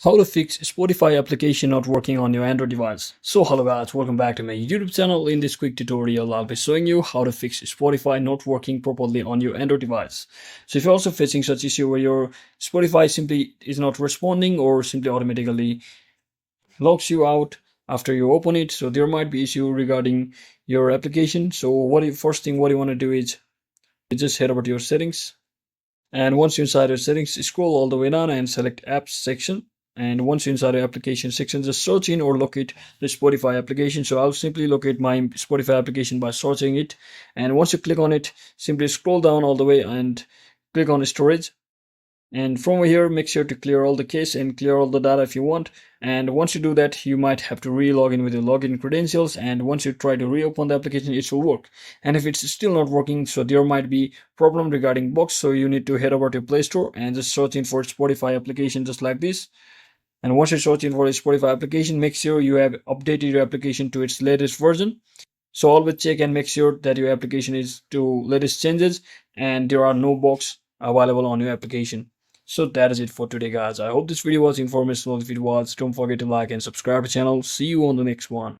How to fix Spotify application not working on your Android device. So hello guys, welcome back to my YouTube channel. In this quick tutorial, I'll be showing you how to fix Spotify not working properly on your Android device. So if you're also facing such issue where your Spotify simply is not responding or simply automatically logs you out after you open it, so there might be issue regarding your application. So first thing what you want to do is you just head over to your settings, and once you're inside your settings, scroll all the way down and select apps section. And once you're inside the application section, just search in or locate the Spotify application. So I'll simply locate my Spotify application by searching it. And once you click on it, simply scroll down all the way and click on storage. And from here, make sure to clear all the cache and clear all the data if you want. And once you do that, you might have to re-log in with your login credentials. And once you try to reopen the application, it will work. And if it's still not working, so there might be problem regarding bugs. So you need to head over to Play Store and just search in for Spotify application just like this. And once you search in for a Spotify application, make sure you have updated your application to its latest version. So always check and make sure that your application is to latest changes and there are no bugs available on your application. So that is it for today guys. I hope this video was informational. If it was, don't forget to like and subscribe to the channel. See you on the next one.